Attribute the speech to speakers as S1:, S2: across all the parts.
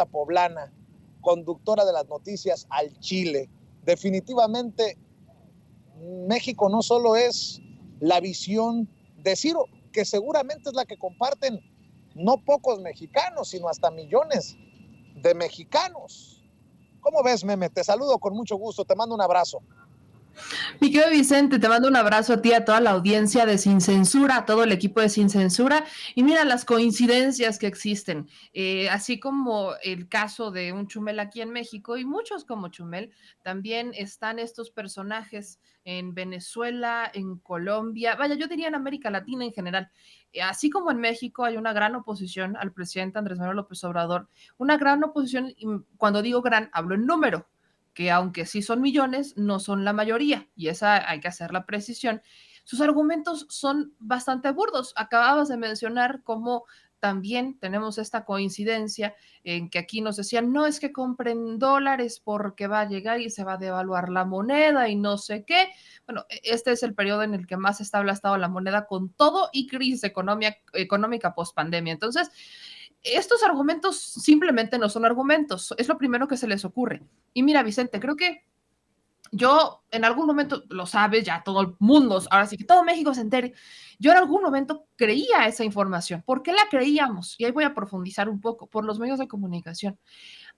S1: poblana, conductora de las noticias al Chile. Definitivamente, México no solo es la visión de Ciro, que seguramente es la que comparten no pocos mexicanos, sino hasta millones de mexicanos. ¿Cómo ves, Meme? Te saludo con mucho gusto, te mando un abrazo.
S2: Mi querido Vicente, te mando un abrazo a ti, a toda la audiencia de Sin Censura, a todo el equipo de Sin Censura, y mira las coincidencias que existen, así como el caso de un Chumel aquí en México y muchos como Chumel, también están estos personajes en Venezuela, en Colombia, vaya, yo diría en América Latina en general. Así como en México hay una gran oposición al presidente Andrés Manuel López Obrador, una gran oposición, y cuando digo gran, hablo en número, que aunque sí son millones, no son la mayoría, y esa hay que hacer la precisión. Sus argumentos son bastante burdos. Acababas de mencionar cómo también tenemos esta coincidencia en que aquí nos decían, no es que compren dólares porque va a llegar y se va a devaluar la moneda y no sé qué. Bueno, este es el periodo en el que más está aplastado la moneda con todo y crisis económica post pandemia. Entonces, estos argumentos simplemente no son argumentos, es lo primero que se les ocurre. Y mira, Vicente, creo que yo en algún momento, lo sabes ya todo el mundo, ahora sí que todo México se entere, yo en algún momento creía esa información. ¿Por qué la creíamos? Y ahí voy a profundizar un poco, por los medios de comunicación.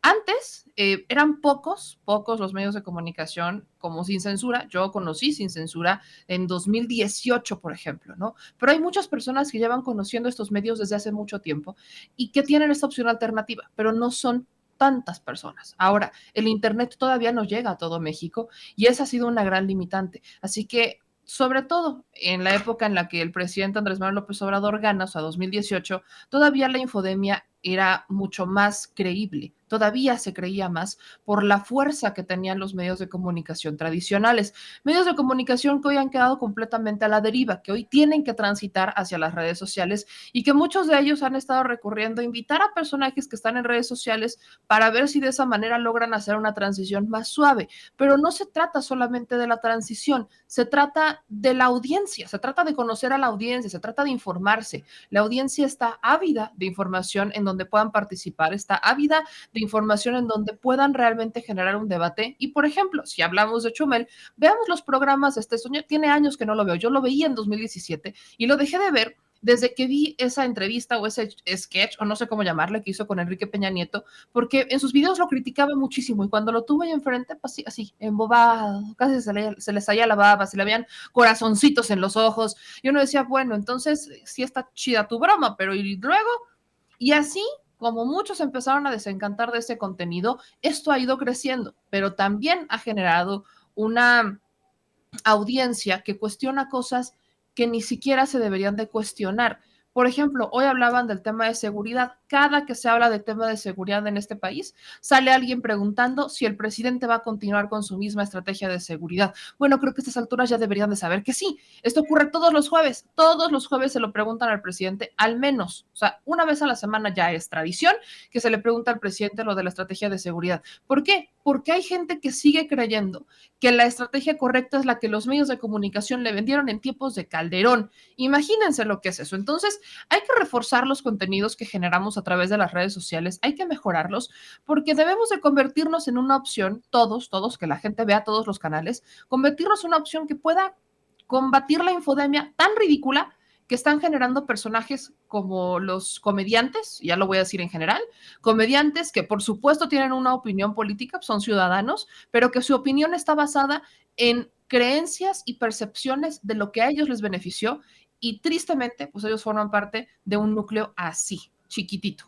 S2: Antes eran pocos los medios de comunicación como Sin Censura. Yo conocí Sin Censura en 2018, por ejemplo, ¿no? Pero hay muchas personas que llevan conociendo estos medios desde hace mucho tiempo y que tienen esta opción alternativa, pero no son tantas personas. Ahora, el Internet todavía no llega a todo México y esa ha sido una gran limitante. Así que sobre todo en la época en la que el presidente Andrés Manuel López Obrador gana, o sea, 2018, todavía la infodemia era mucho más creíble, todavía se creía más por la fuerza que tenían los medios de comunicación tradicionales, medios de comunicación que hoy han quedado completamente a la deriva, que hoy tienen que transitar hacia las redes sociales y que muchos de ellos han estado recurriendo a invitar a personajes que están en redes sociales para ver si de esa manera logran hacer una transición más suave. Pero no se trata solamente de la transición, se trata de la audiencia, se trata de conocer a la audiencia, se trata de informarse. La audiencia está ávida de información en donde puedan participar, está ávida de información en donde puedan realmente generar un debate. Y, por ejemplo, si hablamos de Chumel, veamos los programas de este señor. Tiene años que no lo veo. Yo lo veía en 2017 y lo dejé de ver desde que vi esa entrevista o ese sketch, o no sé cómo llamarle, que hizo con Enrique Peña Nieto, porque en sus videos lo criticaba muchísimo y cuando lo tuve ahí enfrente, pues así, embobado, casi se le salía la baba, se le habían corazoncitos en los ojos. Y uno decía, bueno, entonces sí está chida tu broma, pero y luego, y así como muchos empezaron a desencantar de ese contenido, esto ha ido creciendo, pero también ha generado una audiencia que cuestiona cosas que ni siquiera se deberían de cuestionar. Por ejemplo, hoy hablaban del tema de seguridad. Cada que se habla del tema de seguridad en este país, sale alguien preguntando si el presidente va a continuar con su misma estrategia de seguridad. Bueno, creo que a estas alturas ya deberían de saber que sí. Esto ocurre todos los jueves se lo preguntan al presidente, al menos, o sea, una vez a la semana ya es tradición que se le pregunta al presidente lo de la estrategia de seguridad. ¿Por qué? Porque hay gente que sigue creyendo que la estrategia correcta es la que los medios de comunicación le vendieron en tiempos de Calderón. Imagínense lo que es eso. Entonces, hay que reforzar los contenidos que generamos a través de las redes sociales, hay que mejorarlos, porque debemos de convertirnos en una opción, todos, que la gente vea todos los canales, convertirnos en una opción que pueda combatir la infodemia tan ridícula que están generando personajes como los comediantes, ya lo voy a decir en general, comediantes que por supuesto tienen una opinión política, son ciudadanos, pero que su opinión está basada en creencias y percepciones de lo que a ellos les benefició y tristemente, pues ellos forman parte de un núcleo así, chiquitito.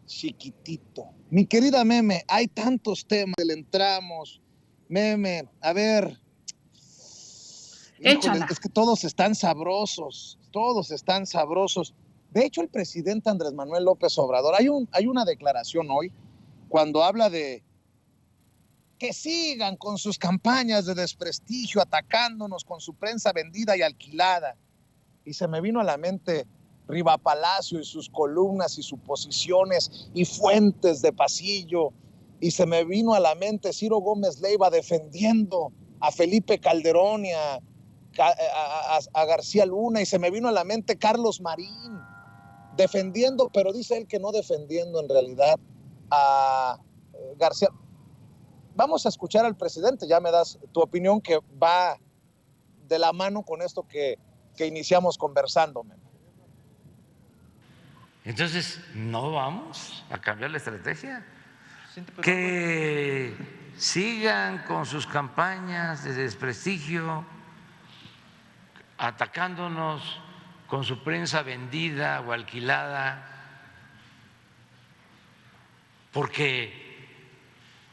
S1: Chiquitito. Mi querida Meme, hay tantos temas, le entramos. Meme, a ver, híjole, es que todos están sabrosos. De hecho, el presidente Andrés Manuel López Obrador, hay una declaración hoy cuando habla de que sigan con sus campañas de desprestigio, atacándonos con su prensa vendida y alquilada. Y se me vino a la mente Riva Palacio y sus columnas y suposiciones y fuentes de pasillo. Y se me vino a la mente Ciro Gómez Leiva defendiendo a Felipe Calderón y a García Luna. Y se me vino a la mente Carlos Marín defendiendo, pero dice él que no defendiendo en realidad a García. Vamos a escuchar al presidente, ya me das tu opinión, que va de la mano con esto que iniciamos conversando.
S3: Entonces, no vamos a cambiar la estrategia. Que sigan con sus campañas de desprestigio, atacándonos con su prensa vendida o alquilada, porque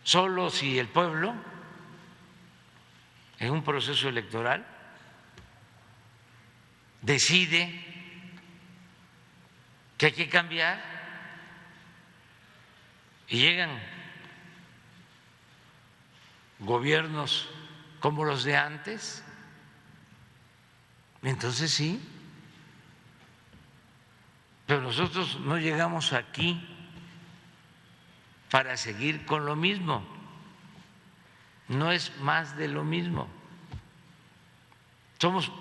S3: solo si el pueblo, en un proceso electoral, decide que hay que cambiar y llegan gobiernos como los de antes, entonces sí, pero nosotros no llegamos aquí para seguir con lo mismo, no es más de lo mismo, somos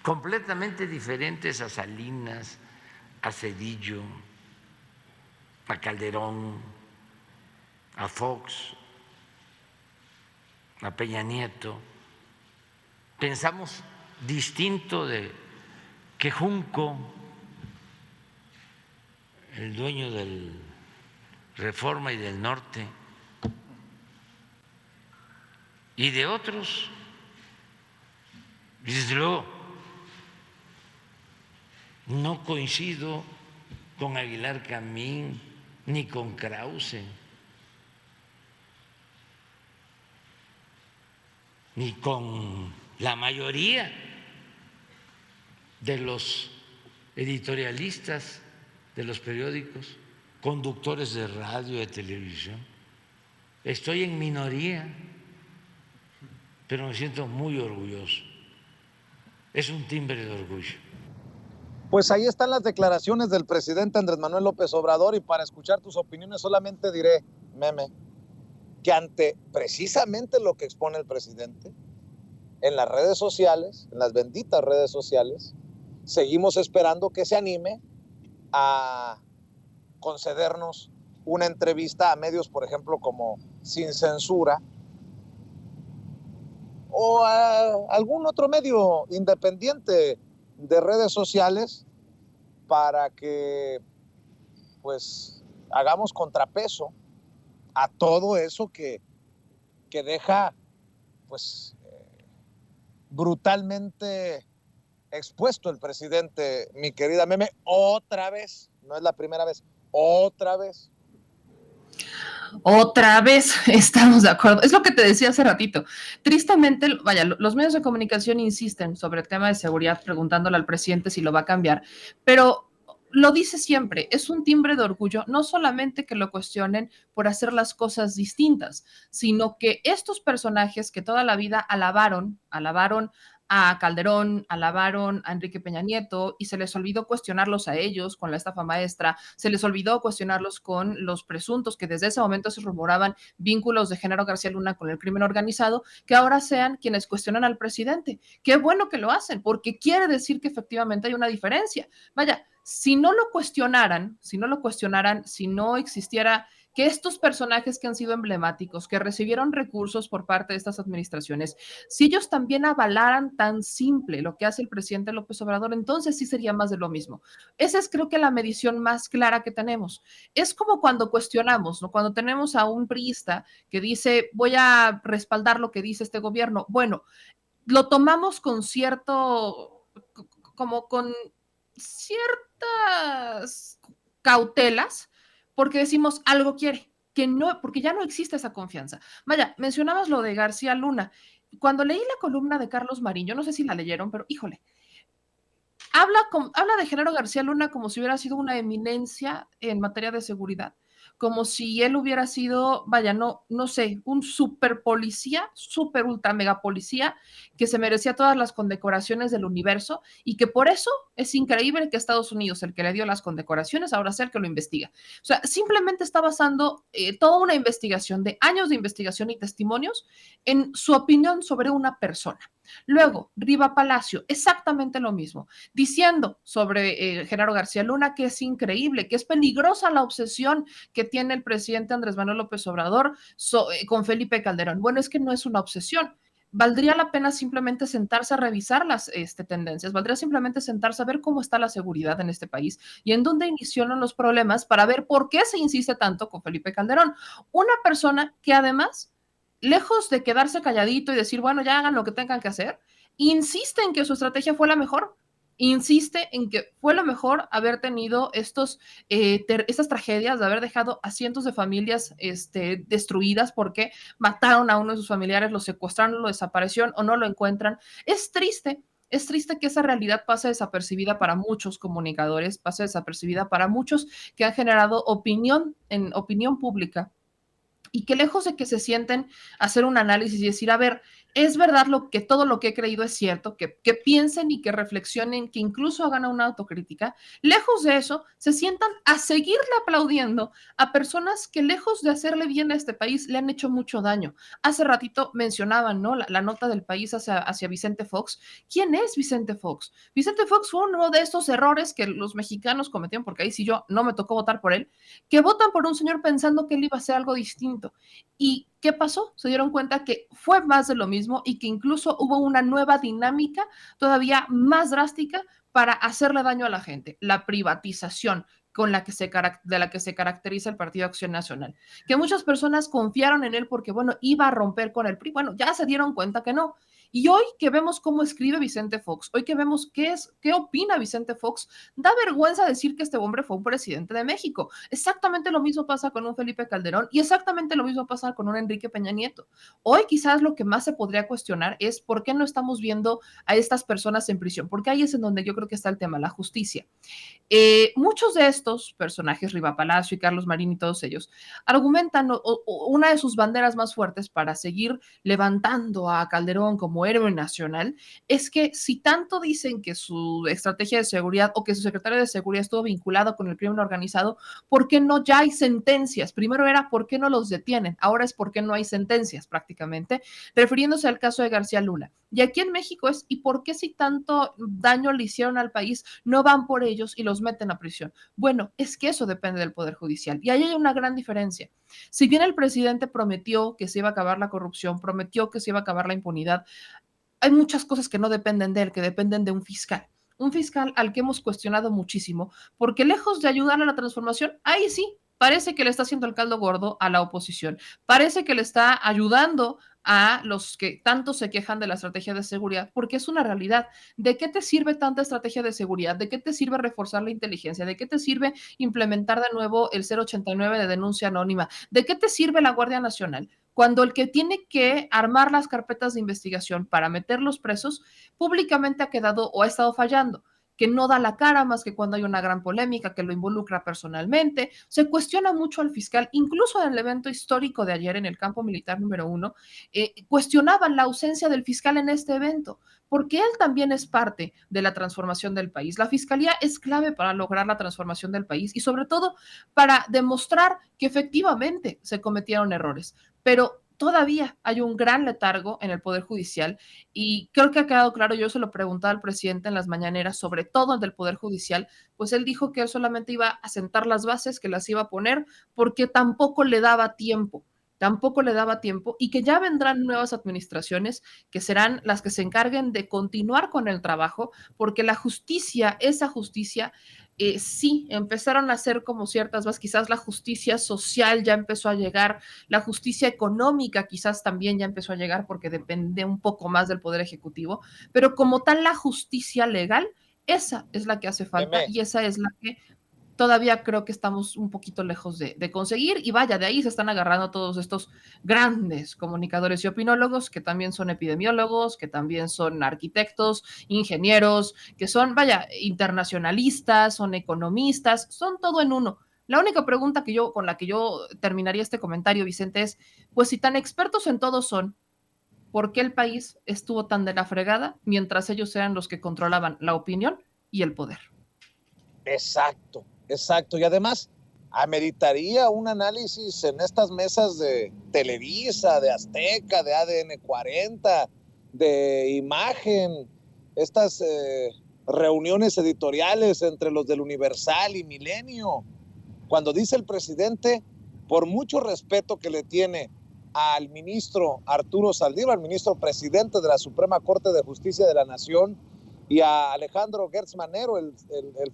S3: completamente diferentes a Salinas, a Zedillo, a Calderón, a Fox, a Peña Nieto. Pensamos distinto de que Junco, el dueño del Reforma y del Norte, y de otros. Y desde luego, no coincido con Aguilar Camín ni con Krause, ni con la mayoría de los editorialistas de los periódicos, conductores de radio, de televisión. Estoy en minoría, pero me siento muy orgulloso. Es un timbre de orgullo.
S1: Pues ahí están las declaraciones del presidente Andrés Manuel López Obrador, y para escuchar tus opiniones solamente diré, Meme, que ante precisamente lo que expone el presidente en las redes sociales, en las benditas redes sociales, seguimos esperando que se anime a concedernos una entrevista a medios, por ejemplo, como Sin Censura, o a algún otro medio independiente de redes sociales, para que pues hagamos contrapeso a todo eso que deja pues brutalmente expuesto el presidente, mi querida Meme, otra vez, no es la primera vez, otra vez.
S2: Otra vez estamos de acuerdo. Es lo que te decía hace ratito. Tristemente, vaya, los medios de comunicación insisten sobre el tema de seguridad, preguntándole al presidente si lo va a cambiar, pero lo dice siempre, es un timbre de orgullo, no solamente que lo cuestionen por hacer las cosas distintas, sino que estos personajes que toda la vida alabaron a Calderón, alabaron a Enrique Peña Nieto y se les olvidó cuestionarlos a ellos con la estafa maestra, se les olvidó cuestionarlos con los presuntos que desde ese momento se rumoraban vínculos de Genaro García Luna con el crimen organizado, que ahora sean quienes cuestionan al presidente. Qué bueno que lo hacen, porque quiere decir que efectivamente hay una diferencia. Vaya, si no lo cuestionaran, si no existiera que estos personajes que han sido emblemáticos, que recibieron recursos por parte de estas administraciones, si ellos también avalaran tan simple lo que hace el presidente López Obrador, entonces sí sería más de lo mismo. Esa es, creo que, la medición más clara que tenemos. Es como cuando cuestionamos, ¿no? Cuando tenemos a un priista que dice, voy a respaldar lo que dice este gobierno. Bueno, lo tomamos con cierto, como con ciertas cautelas, porque decimos algo quiere, que no, porque ya no existe esa confianza. Vaya, mencionabas lo de García Luna. Cuando leí la columna de Carlos Marín, yo no sé si la leyeron, pero híjole, habla de Genaro García Luna como si hubiera sido una eminencia en materia de seguridad, como si él hubiera sido, vaya, no sé, un super policía, super ultra mega policía, que se merecía todas las condecoraciones del universo y que por eso es increíble que Estados Unidos, el que le dio las condecoraciones, ahora sea el que lo investiga. O sea, simplemente está basando toda una investigación de años de investigación y testimonios en su opinión sobre una persona. Luego, Riva Palacio, exactamente lo mismo, diciendo sobre Genaro García Luna que es increíble, que es peligrosa la obsesión que tiene el presidente Andrés Manuel López Obrador con Felipe Calderón. Bueno, es que no es una obsesión. Valdría la pena simplemente sentarse a revisar las tendencias, valdría simplemente sentarse a ver cómo está la seguridad en este país y en dónde iniciaron los problemas para ver por qué se insiste tanto con Felipe Calderón. Una persona que además, lejos de quedarse calladito y decir, bueno, ya hagan lo que tengan que hacer, insiste en que su estrategia fue la mejor, insiste en que fue lo mejor haber tenido estas tragedias, de haber dejado a cientos de familias destruidas porque mataron a uno de sus familiares, lo secuestraron, lo desaparecieron o no lo encuentran. Es triste que esa realidad pase desapercibida para muchos comunicadores, pase desapercibida para muchos que han generado opinión en opinión pública y que lejos de que se sienten a hacer un análisis y decir, a ver, es verdad todo lo que he creído es cierto, que piensen y que reflexionen, que incluso hagan una autocrítica, lejos de eso, se sientan a seguirle aplaudiendo a personas que lejos de hacerle bien a este país, le han hecho mucho daño. Hace ratito mencionaban, ¿no? La nota del país hacia Vicente Fox. ¿Quién es Vicente Fox? Vicente Fox fue uno de estos errores que los mexicanos cometieron, porque ahí sí yo no me tocó votar por él, que votan por un señor pensando que él iba a hacer algo distinto. ¿Y qué pasó? Se dieron cuenta que fue más de lo mismo y que incluso hubo una nueva dinámica todavía más drástica para hacerle daño a la gente, la privatización de la que se caracteriza el Partido Acción Nacional, que muchas personas confiaron en él porque, bueno, iba a romper con el PRI. Bueno, ya se dieron cuenta que no. Y hoy que vemos cómo escribe Vicente Fox, hoy que vemos qué opina Vicente Fox, da vergüenza decir que este hombre fue un presidente de México. Exactamente lo mismo pasa con un Felipe Calderón y exactamente lo mismo pasa con un Enrique Peña Nieto. Hoy quizás lo que más se podría cuestionar es por qué no estamos viendo a estas personas en prisión, porque ahí es en donde yo creo que está el tema, la justicia. Muchos de estos personajes, Riva Palacio y Carlos Marín y todos ellos, argumentan una de sus banderas más fuertes para seguir levantando a Calderón como héroe nacional es que si tanto dicen que su estrategia de seguridad o que su secretario de seguridad estuvo vinculado con el crimen organizado, ¿por qué no ya hay sentencias? Primero era ¿por qué no los detienen? Ahora es ¿por qué no hay sentencias prácticamente? Refiriéndose al caso de García Luna. Y aquí en México es ¿y por qué si tanto daño le hicieron al país no van por ellos y los meten a prisión? Bueno, es que eso depende del Poder Judicial. Y ahí hay una gran diferencia. Si bien el presidente prometió que se iba a acabar la corrupción, prometió que se iba a acabar la impunidad, hay muchas cosas que no dependen de él, que dependen de un fiscal al que hemos cuestionado muchísimo, porque lejos de ayudar a la transformación, ahí sí, parece que le está haciendo el caldo gordo a la oposición, parece que le está ayudando a los que tanto se quejan de la estrategia de seguridad, porque es una realidad. ¿De qué te sirve tanta estrategia de seguridad? ¿De qué te sirve reforzar la inteligencia? ¿De qué te sirve implementar de nuevo el 089 de denuncia anónima? ¿De qué te sirve la Guardia Nacional? Cuando el que tiene que armar las carpetas de investigación para meterlos presos públicamente ha quedado o ha estado fallando, que no da la cara más que cuando hay una gran polémica, que lo involucra personalmente. Se cuestiona mucho al fiscal, incluso en el evento histórico de ayer en el campo militar número 1, cuestionaban la ausencia del fiscal en este evento, porque él también es parte de la transformación del país. La fiscalía es clave para lograr la transformación del país y sobre todo para demostrar que efectivamente se cometieron errores, pero todavía hay un gran letargo en el Poder Judicial y creo que ha quedado claro, yo se lo preguntaba al presidente en las mañaneras, sobre todo el del Poder Judicial, pues él dijo que él solamente iba a sentar las bases, que las iba a poner, porque tampoco le daba tiempo y que ya vendrán nuevas administraciones que serán las que se encarguen de continuar con el trabajo, porque la justicia, esa justicia, sí, empezaron a hacer como ciertas más, quizás la justicia social ya empezó a llegar, la justicia económica quizás también ya empezó a llegar porque depende un poco más del Poder Ejecutivo, pero como tal la justicia legal, esa es la que hace falta y esa es la que todavía creo que estamos un poquito lejos de conseguir y vaya, de ahí se están agarrando todos estos grandes comunicadores y opinólogos que también son epidemiólogos, que también son arquitectos, ingenieros, que son, vaya, internacionalistas, son economistas, son todo en uno. La única pregunta con la que yo terminaría este comentario, Vicente, es, pues si tan expertos en todo son, ¿por qué el país estuvo tan de la fregada mientras ellos eran los que controlaban la opinión y el poder?
S1: Exacto. Exacto, y además ameritaría un análisis en estas mesas de Televisa, de Azteca, de ADN 40, de imagen, estas reuniones editoriales entre los del Universal y Milenio, cuando dice el presidente, por mucho respeto que le tiene al ministro Arturo Saldívar, al ministro presidente de la Suprema Corte de Justicia de la Nación, y a Alejandro Gertz Manero, el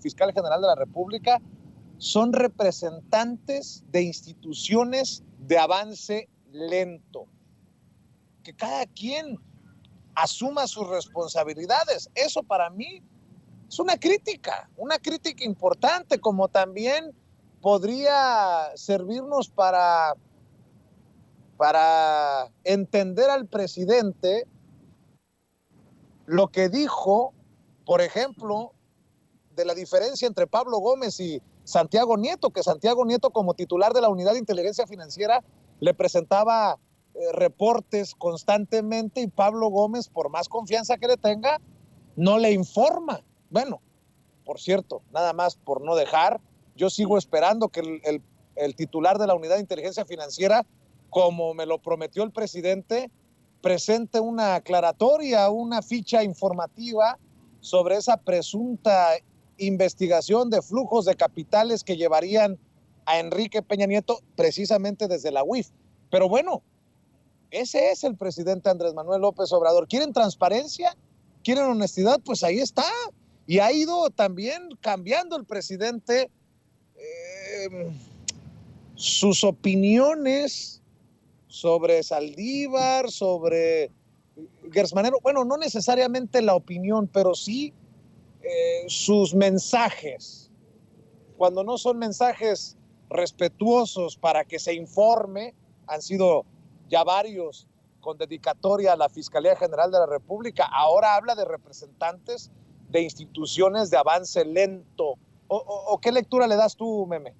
S1: fiscal general de la República, son representantes de instituciones de avance lento. Que cada quien asuma sus responsabilidades. Eso para mí es una crítica importante, como también podría servirnos para entender al presidente lo que dijo, por ejemplo, de la diferencia entre Pablo Gómez y Santiago Nieto, que Santiago Nieto, como titular de la Unidad de Inteligencia Financiera, le presentaba reportes constantemente, y Pablo Gómez, por más confianza que le tenga, no le informa. Bueno, por cierto, nada más por no dejar, yo sigo esperando que el titular de la Unidad de Inteligencia Financiera, como me lo prometió el presidente, presente una aclaratoria, una ficha informativa sobre esa presunta investigación de flujos de capitales que llevarían a Enrique Peña Nieto precisamente desde la UIF. Pero bueno, ese es el presidente Andrés Manuel López Obrador. ¿Quieren transparencia? ¿Quieren honestidad? Pues ahí está. Y ha ido también cambiando el presidente sus opiniones sobre Saldívar, sobre Gertz Manero. Bueno, no necesariamente la opinión, pero sí sus mensajes. Cuando no son mensajes respetuosos para que se informe, han sido ya varios con dedicatoria a la Fiscalía General de la República. Ahora habla de representantes de instituciones de avance lento. ¿O qué lectura le das tú, Meme?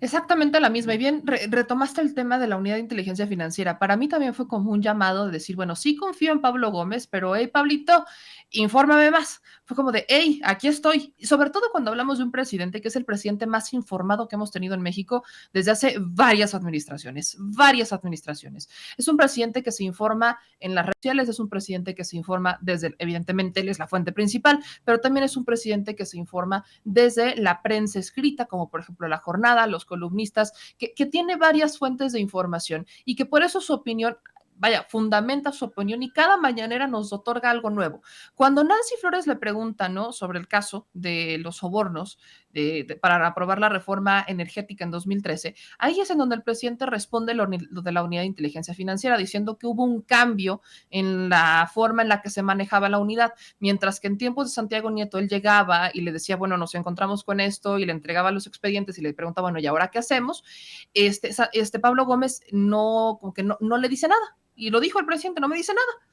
S2: Exactamente la misma. Y bien, retomaste el tema de la Unidad de Inteligencia Financiera. Para mí también fue como un llamado de decir, bueno, sí confío en Pablo Gómez, pero hey, Pablito, infórmame más. Fue como de, hey, aquí estoy. Y sobre todo cuando hablamos de un presidente que es el presidente más informado que hemos tenido en México desde hace varias administraciones, varias administraciones. Es un presidente que se informa en las redes sociales, es un presidente que se informa desde, evidentemente, él es la fuente principal, pero también es un presidente que se informa desde la prensa escrita, como por ejemplo La Jornada, los columnistas, que tiene varias fuentes de información y que por eso su opinión, vaya, fundamenta su opinión y cada mañanera nos otorga algo nuevo. Cuando Nancy Flores le pregunta, ¿no?, sobre el caso de los sobornos para aprobar la reforma energética en 2013, ahí es en donde el presidente responde lo de la Unidad de Inteligencia Financiera, diciendo que hubo un cambio en la forma en la que se manejaba la unidad, mientras que en tiempos de Santiago Nieto él llegaba y le decía, bueno, nos encontramos con esto, y le entregaba los expedientes y le preguntaba, bueno, ¿y ahora qué hacemos? Pablo Gómez no, como que no le dice nada. Y lo dijo el presidente, no me dice nada.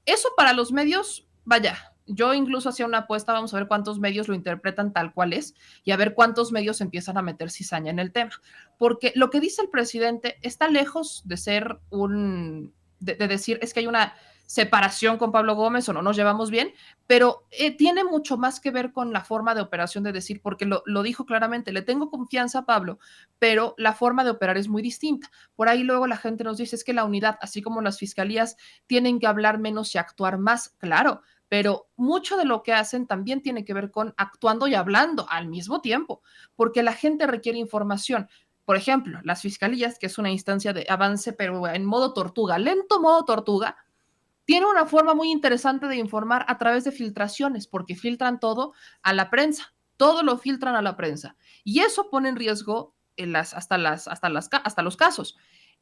S2: Eso para los medios, vaya, yo incluso hacía una apuesta, vamos a ver cuántos medios lo interpretan tal cual es y a ver cuántos medios empiezan a meter cizaña en el tema. Porque lo que dice el presidente está lejos de ser de decir, es que hay una separación con Pablo Gómez o no nos llevamos bien, pero tiene mucho más que ver con la forma de operación de decir, porque lo dijo claramente, le tengo confianza a Pablo, pero la forma de operar es muy distinta. Por ahí luego la gente nos dice, es que la unidad, así como las fiscalías, tienen que hablar menos y actuar más, claro, pero mucho de lo que hacen también tiene que ver con actuando y hablando al mismo tiempo, porque la gente requiere información. Por ejemplo, las fiscalías, que es una instancia de avance, pero en modo tortuga, lento modo tortuga, tiene una forma muy interesante de informar a través de filtraciones, porque filtran todo a la prensa, todo lo filtran a la prensa. Y eso pone en riesgo hasta los casos.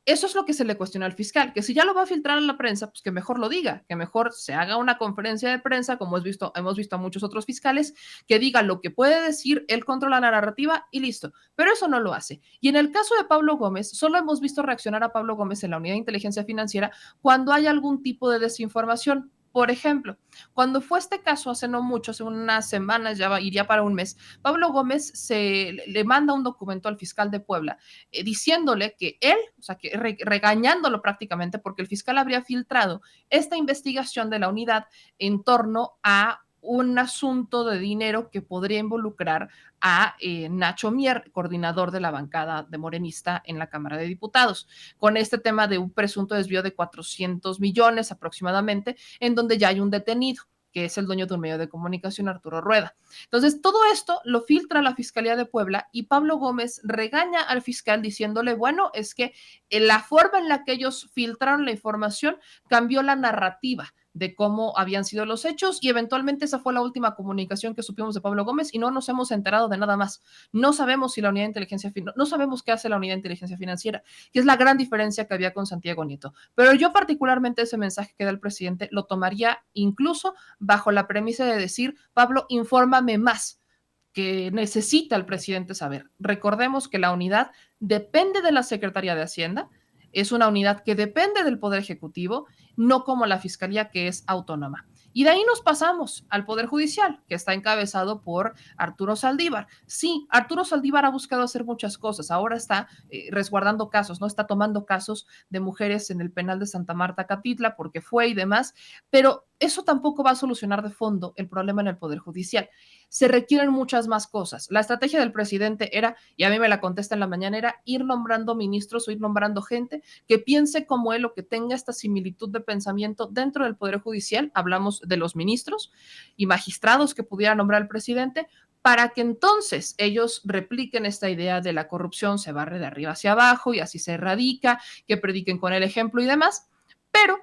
S2: Eso es lo que se le cuestiona al fiscal, que si ya lo va a filtrar a la prensa, pues que mejor lo diga, que mejor se haga una conferencia de prensa, como hemos visto a muchos otros fiscales, que diga lo que puede decir, él controla la narrativa y listo. Pero eso no lo hace. Y en el caso de Pablo Gómez, solo hemos visto reaccionar a Pablo Gómez en la Unidad de Inteligencia Financiera cuando hay algún tipo de desinformación. Por ejemplo, cuando fue este caso hace no mucho, hace unas semanas, iría para un mes, Pablo Gómez le manda un documento al fiscal de Puebla diciéndole que él, o sea, que regañándolo prácticamente porque el fiscal habría filtrado esta investigación de la unidad en torno a un asunto de dinero que podría involucrar a Nacho Mier, coordinador de la bancada de morenista en la Cámara de Diputados, con este tema de un presunto desvío de 400 millones aproximadamente, en donde ya hay un detenido, que es el dueño de un medio de comunicación, Arturo Rueda. Entonces, todo esto lo filtra la Fiscalía de Puebla y Pablo Gómez regaña al fiscal diciéndole, bueno, es que la forma en la que ellos filtraron la información cambió la narrativa de cómo habían sido los hechos y eventualmente esa fue la última comunicación que supimos de Pablo Gómez y no nos hemos enterado de nada más. No sabemos si la unidad de inteligencia, no sabemos qué hace la unidad de inteligencia financiera, que es la gran diferencia que había con Santiago Nieto. Pero yo particularmente ese mensaje que da el presidente lo tomaría incluso bajo la premisa de decir, Pablo, infórmame más, que necesita el presidente saber. Recordemos que la unidad depende de la Secretaría de Hacienda, es una unidad que depende del Poder Ejecutivo, no como la Fiscalía, que es autónoma. Y de ahí nos pasamos al Poder Judicial, que está encabezado por Arturo Saldívar. Sí, Arturo Saldívar ha buscado hacer muchas cosas. Ahora está resguardando casos, ¿no? Está tomando casos de mujeres en el penal de Santa Marta, Catitla, porque fue y demás, pero eso tampoco va a solucionar de fondo el problema en el Poder Judicial. Se requieren muchas más cosas. La estrategia del presidente era, y a mí me la contesta en la mañana, era ir nombrando ministros o ir nombrando gente que piense como él o que tenga esta similitud de pensamiento dentro del Poder Judicial. Hablamos de los ministros y magistrados que pudiera nombrar el presidente, para que entonces ellos repliquen esta idea de la corrupción se barre de arriba hacia abajo y así se erradica, que prediquen con el ejemplo y demás. Pero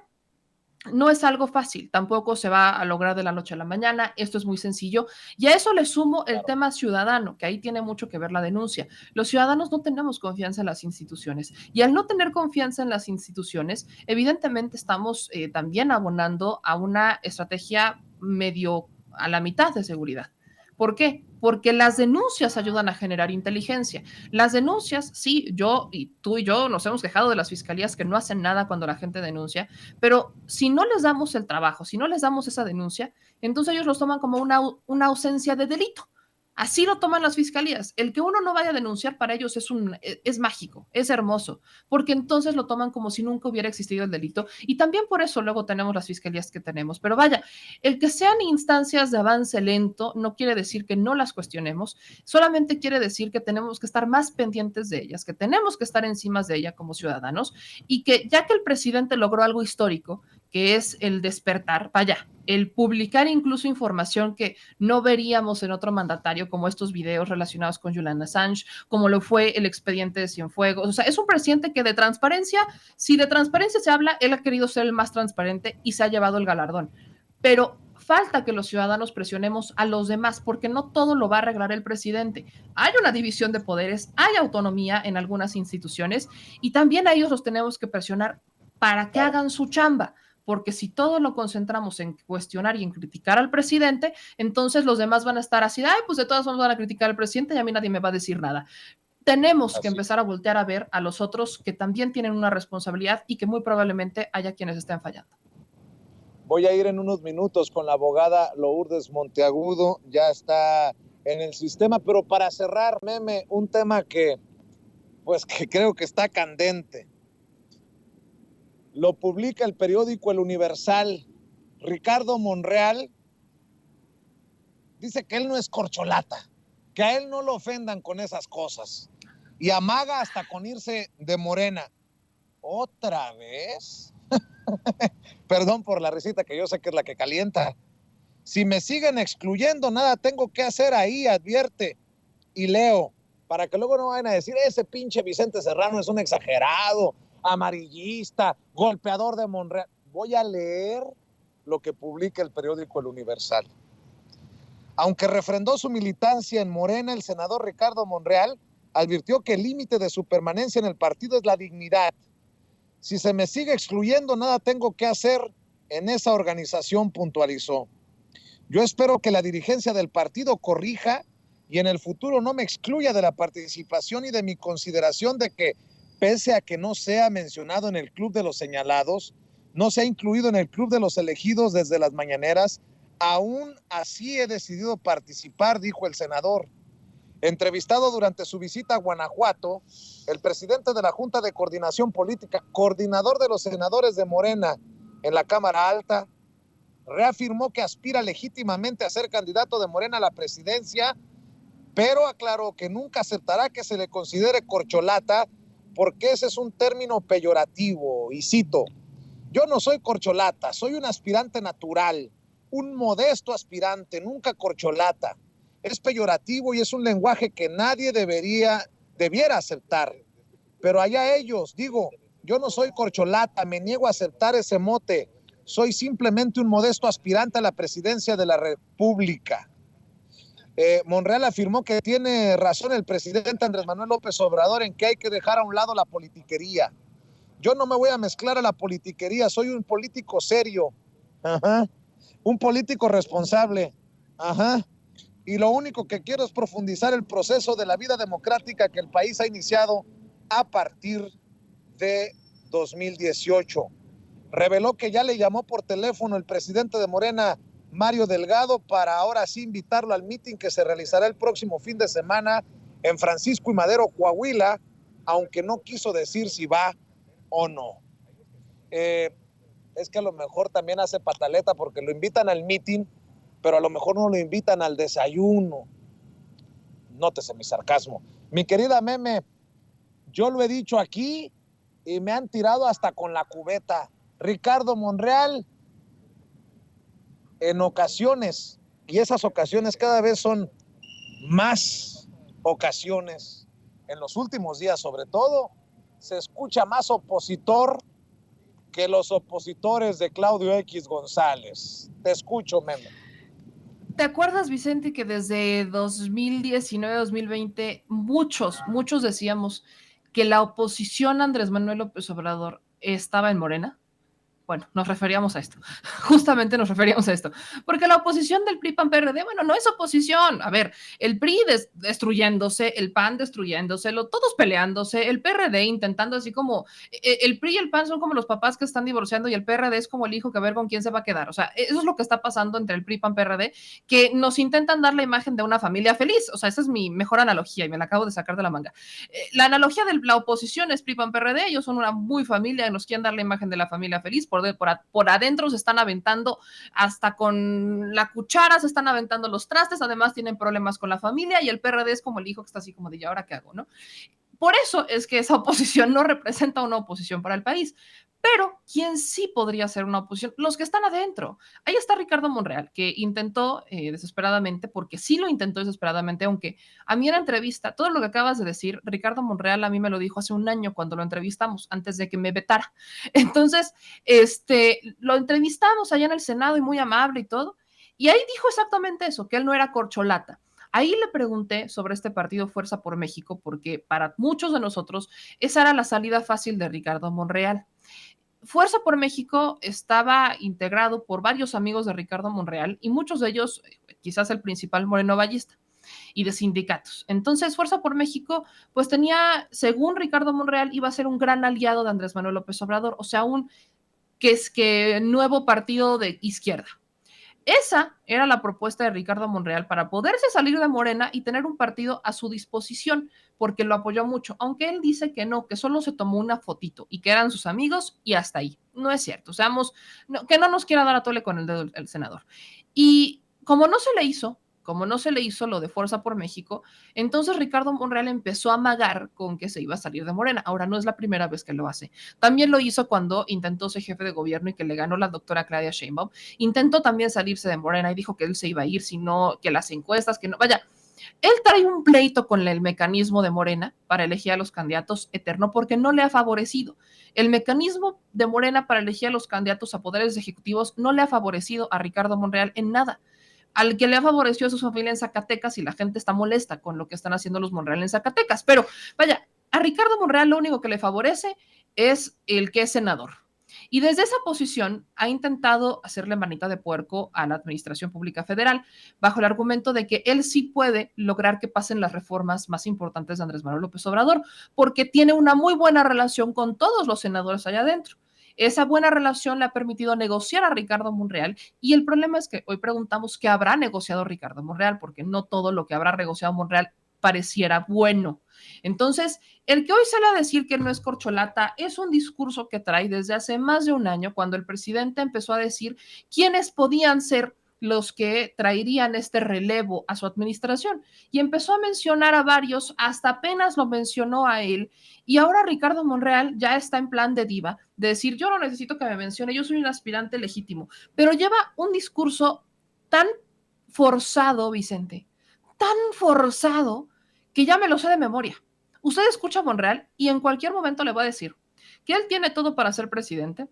S2: no es algo fácil, tampoco se va a lograr de la noche a la mañana, esto es muy sencillo. Y a eso le sumo el tema ciudadano, que ahí tiene mucho que ver la denuncia. Los ciudadanos no tenemos confianza en las instituciones y al no tener confianza en las instituciones, evidentemente estamos también abonando a una estrategia medio a la mitad de seguridad. ¿Por qué? Porque las denuncias ayudan a generar inteligencia. Las denuncias, sí, yo y tú y yo nos hemos quejado de las fiscalías que no hacen nada cuando la gente denuncia, pero si no les damos el trabajo, si no les damos esa denuncia, entonces ellos los toman como una ausencia de delito. Así lo toman las fiscalías. El que uno no vaya a denunciar para ellos es mágico, es hermoso, porque entonces lo toman como si nunca hubiera existido el delito y también por eso luego tenemos las fiscalías que tenemos. Pero vaya, el que sean instancias de avance lento no quiere decir que no las cuestionemos, solamente quiere decir que tenemos que estar más pendientes de ellas, que tenemos que estar encima de ellas como ciudadanos y que ya que el presidente logró algo histórico, que es el despertar, vaya, el publicar incluso información que no veríamos en otro mandatario, como estos videos relacionados con Julian Assange, como lo fue el expediente de Cienfuegos. O sea, es un presidente que de transparencia, si de transparencia se habla, él ha querido ser el más transparente y se ha llevado el galardón. Pero falta que los ciudadanos presionemos a los demás, porque no todo lo va a arreglar el presidente. Hay una división de poderes, hay autonomía en algunas instituciones y también a ellos los tenemos que presionar para que hagan su chamba, porque si todo lo concentramos en cuestionar y en criticar al presidente, entonces los demás van a estar así, ay, pues de todas formas van a criticar al presidente y a mí nadie me va a decir nada. Tenemos que empezar a voltear a ver a los otros que también tienen una responsabilidad y que muy probablemente haya quienes estén fallando.
S1: Voy a ir en unos minutos con la abogada Lourdes Monteagudo, ya está en el sistema, pero para cerrar, Meme, un tema que creo que está candente. Lo publica el periódico El Universal. Ricardo Monreal dice que él no es corcholata, que a él no lo ofendan con esas cosas. Y amaga hasta con irse de Morena. ¿Otra vez? Perdón por la risita, que yo sé que es la que calienta. Si me siguen excluyendo, nada tengo que hacer ahí, advierte. Y leo, para que luego no vayan a decir, ese pinche Vicente Serrano es un exagerado, amarillista, golpeador de Monreal. Voy a leer lo que publica el periódico El Universal. Aunque refrendó su militancia en Morena, el senador Ricardo Monreal advirtió que el límite de su permanencia en el partido es la dignidad. Si se me sigue excluyendo, nada tengo que hacer en esa organización, puntualizó. Yo espero que la dirigencia del partido corrija y en el futuro no me excluya de la participación y de mi consideración de que, pese a que no sea mencionado en el club de los señalados, no se ha incluido en el club de los elegidos desde las mañaneras, aún así he decidido participar, dijo el senador. Entrevistado durante su visita a Guanajuato, el presidente de la Junta de Coordinación Política, coordinador de los senadores de Morena en la Cámara Alta, reafirmó que aspira legítimamente a ser candidato de Morena a la presidencia, pero aclaró que nunca aceptará que se le considere corcholata porque ese es un término peyorativo. Y cito: yo no soy corcholata, soy un aspirante natural, un modesto aspirante, nunca corcholata. Es peyorativo y es un lenguaje que nadie debiera aceptar. Pero allá ellos, digo, yo no soy corcholata, me niego a aceptar ese mote. Soy simplemente un modesto aspirante a la presidencia de la República. Monreal afirmó que tiene razón el presidente Andrés Manuel López Obrador en que hay que dejar a un lado la politiquería. Yo no me voy a mezclar a la politiquería, soy un político serio, ajá, un político responsable, ajá, y lo único que quiero es profundizar el proceso de la vida democrática que el país ha iniciado a partir de 2018. Reveló que ya le llamó por teléfono el presidente de Morena, Mario Delgado, para ahora sí invitarlo al meeting que se realizará el próximo fin de semana en Francisco y Madero, Coahuila, aunque no quiso decir si va o no. Es que a lo mejor también hace pataleta porque lo invitan al meeting, pero a lo mejor no lo invitan al desayuno. Nótese mi sarcasmo. Mi querida Meme, yo lo he dicho aquí y me han tirado hasta con la cubeta. Ricardo Monreal, en ocasiones, y esas ocasiones cada vez son más ocasiones, en los últimos días sobre todo, se escucha más opositor que los opositores de Claudio X González. Te escucho, Memo.
S2: ¿Te acuerdas, Vicente, que desde 2019-2020 muchos decíamos que la oposición a Andrés Manuel López Obrador estaba en Morena? Bueno, nos referíamos a esto, justamente nos referíamos a esto, porque la oposición del PRI, PAN, PRD, bueno, no es oposición. A ver, el PRI destruyéndose, el PAN destruyéndose, todos peleándose, el PRD intentando así como, el PRI y el PAN son como los papás que están divorciando y el PRD es como el hijo que a ver con quién se va a quedar. O sea, eso es lo que está pasando entre el PRI, PAN, PRD, que nos intentan dar la imagen de una familia feliz. O sea, esa es mi mejor analogía y me la acabo de sacar de la manga. La analogía de la oposición es PRI, PAN, PRD, ellos son una muy familia y nos quieren dar la imagen de la familia feliz. Por adentro se están aventando hasta con la cuchara, se están aventando los trastes, además tienen problemas con la familia y el PRD es como el hijo que está así como de, ¿y ahora qué hago? ¿No? Por eso es que esa oposición no representa una oposición para el país. Pero, ¿quién sí podría ser una oposición? Los que están adentro. Ahí está Ricardo Monreal, que intentó desesperadamente, porque sí lo intentó desesperadamente, aunque a mí en la entrevista, todo lo que acabas de decir, Ricardo Monreal a mí me lo dijo hace un año cuando lo entrevistamos, antes de que me vetara. Entonces, lo entrevistamos allá en el Senado y muy amable y todo, y ahí dijo exactamente eso, que él no era corcholata. Ahí le pregunté sobre este partido Fuerza por México, porque para muchos de nosotros esa era la salida fácil de Ricardo Monreal. Fuerza por México estaba integrado por varios amigos de Ricardo Monreal y muchos de ellos, quizás el principal Moreno Vallista y de sindicatos. Entonces, Fuerza por México, pues tenía, según Ricardo Monreal, iba a ser un gran aliado de Andrés Manuel López Obrador, o sea, un nuevo partido de izquierda. Esa era la propuesta de Ricardo Monreal para poderse salir de Morena y tener un partido a su disposición, porque lo apoyó mucho, aunque él dice que no, que solo se tomó una fotito y que eran sus amigos y hasta ahí. No es cierto, que no nos quiera dar a tole con el dedo el senador. Y como no se le hizo lo de Fuerza por México, entonces Ricardo Monreal empezó a amagar con que se iba a salir de Morena. Ahora no es la primera vez que lo hace. También lo hizo cuando intentó ser jefe de gobierno y que le ganó la doctora Claudia Sheinbaum. Intentó también salirse de Morena y dijo que él se iba a ir, sino que las encuestas, que no, vaya. Él trae un pleito con el mecanismo de Morena para elegir a los candidatos eterno porque no le ha favorecido. El mecanismo de Morena para elegir a los candidatos a poderes ejecutivos no le ha favorecido a Ricardo Monreal en nada. Al que le ha favorecido a su familia en Zacatecas y la gente está molesta con lo que están haciendo los Monreal en Zacatecas. Pero vaya, a Ricardo Monreal lo único que le favorece es el que es senador. Y desde esa posición ha intentado hacerle manita de puerco a la Administración Pública Federal, bajo el argumento de que él sí puede lograr que pasen las reformas más importantes de Andrés Manuel López Obrador, porque tiene una muy buena relación con todos los senadores allá adentro. Esa buena relación le ha permitido negociar a Ricardo Monreal y el problema es que hoy preguntamos qué habrá negociado Ricardo Monreal, porque no todo lo que habrá negociado Monreal pareciera bueno. Entonces, el que hoy sale a decir que no es corcholata es un discurso que trae desde hace más de un año, cuando el presidente empezó a decir quiénes podían ser los que traerían este relevo a su administración. Y empezó a mencionar a varios, hasta apenas lo mencionó a él. Y ahora Ricardo Monreal ya está en plan de diva, de decir, yo no necesito que me mencione, yo soy un aspirante legítimo. Pero lleva un discurso tan forzado, Vicente, tan forzado, que ya me lo sé de memoria. Usted escucha a Monreal y en cualquier momento le va a decir que él tiene todo para ser presidente,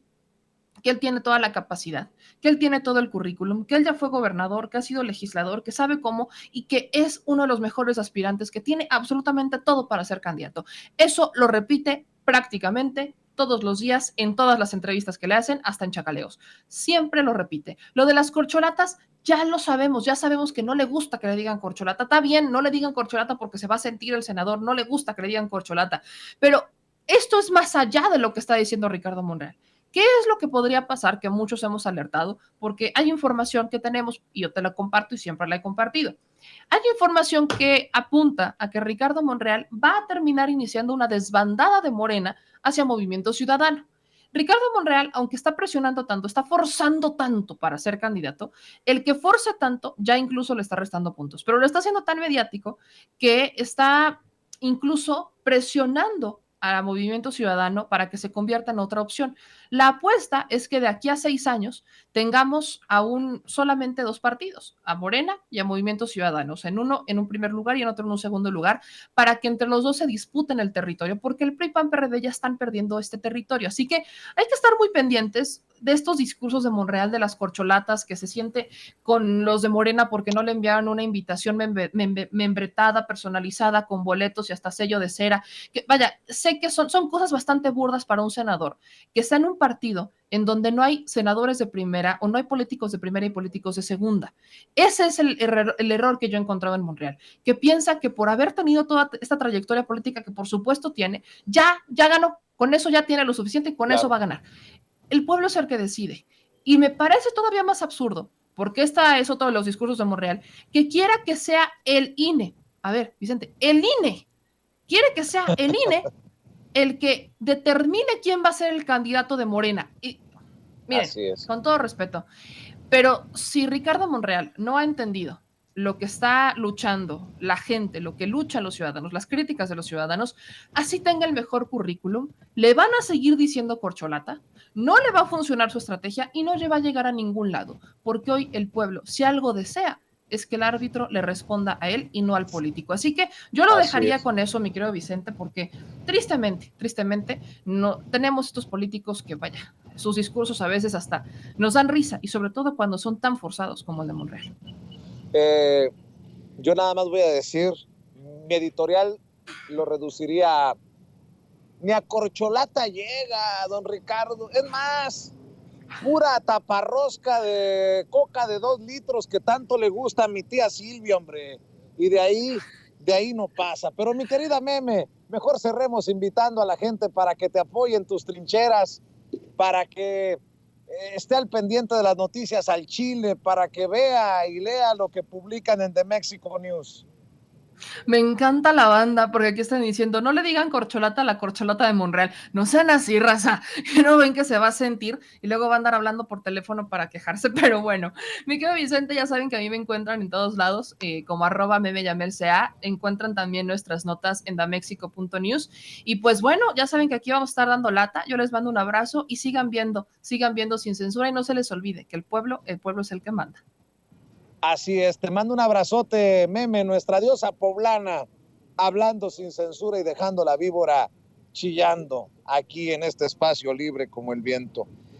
S2: que él tiene toda la capacidad, que él tiene todo el currículum, que él ya fue gobernador, que ha sido legislador, que sabe cómo y que es uno de los mejores aspirantes, que tiene absolutamente todo para ser candidato. Eso lo repite prácticamente todos los días en todas las entrevistas que le hacen, hasta en chacaleos. Siempre lo repite. Lo de las corcholatas ya lo sabemos, ya sabemos que no le gusta que le digan corcholata. Está bien, no le digan corcholata porque se va a sentir el senador, no le gusta que le digan corcholata, pero esto es más allá de lo que está diciendo Ricardo Monreal. ¿Qué es lo que podría pasar? Que muchos hemos alertado, porque hay información que tenemos, y yo te la comparto y siempre la he compartido. Hay información que apunta a que Ricardo Monreal va a terminar iniciando una desbandada de Morena hacia Movimiento Ciudadano. Ricardo Monreal, aunque está presionando tanto, está forzando tanto para ser candidato, el que force tanto ya incluso le está restando puntos, pero lo está haciendo tan mediático que está incluso presionando a Movimiento Ciudadano para que se convierta en otra opción. La apuesta es que de aquí a 6 años tengamos aún solamente 2 partidos, a Morena y a Movimiento Ciudadano, en uno en un primer lugar y en otro en un segundo lugar, para que entre los dos se disputen el territorio, porque el PRI, PAN, PRD ya están perdiendo este territorio. Así que hay que estar muy pendientes de estos discursos de Monreal, de las corcholatas, que se siente con los de Morena porque no le enviaron una invitación membretada, personalizada, con boletos y hasta sello de cera. Que, vaya, sé que son cosas bastante burdas para un senador, que está en un partido en donde no hay senadores de primera o no hay políticos de primera y políticos de segunda. Ese es el error que yo he encontrado en Monreal, que piensa que por haber tenido toda esta trayectoria política, que por supuesto tiene, ya ganó, con eso ya tiene lo suficiente y con eso va a ganar. El pueblo es el que decide. Y me parece todavía más absurdo, porque esta es otro de los discursos de Monreal, que quiera que sea el INE. A ver, Vicente, el INE quiere que sea el INE el que determine quién va a ser el candidato de Morena. Y miren, con todo respeto, pero si Ricardo Monreal no ha entendido lo que está luchando la gente, lo que luchan los ciudadanos, las críticas de los ciudadanos, así tenga el mejor currículum, le van a seguir diciendo corcholata, no le va a funcionar su estrategia y no le va a llegar a ningún lado, porque hoy el pueblo, si algo desea, es que el árbitro le responda a él y no al político. Así que yo lo dejaría con eso, mi querido Vicente, porque tristemente, no tenemos estos políticos que, vaya, sus discursos a veces hasta nos dan risa, y sobre todo cuando son tan forzados como el de Monreal.
S1: Yo nada más voy a decir, mi editorial lo reduciría a, ni a corcholata llega, don Ricardo. Es más, pura taparrosca de coca de 2 litros que tanto le gusta a mi tía Silvia, hombre. Y de ahí no pasa. Pero mi querida Meme, mejor cerremos invitando a la gente para que te apoye en tus trincheras, para que esté al pendiente de las noticias al Chile, para que vea y lea lo que publican en The Mexico News.
S2: Me encanta la banda, porque aquí están diciendo, no le digan corcholata a la corcholata de Monreal. No sean así, raza, que no ven que se va a sentir y luego va a andar hablando por teléfono para quejarse. Pero bueno, mi querido Vicente, ya saben que a mí me encuentran en todos lados, como @memeyamelca. Encuentran también nuestras notas en damexico.news. Y pues bueno, ya saben que aquí vamos a estar dando lata. Yo les mando un abrazo y sigan viendo Sin Censura, y no se les olvide que el pueblo es el que manda.
S1: Así es, te mando un abrazote, Meme, nuestra diosa poblana, hablando sin censura y dejando la víbora chillando aquí en este espacio libre como el viento.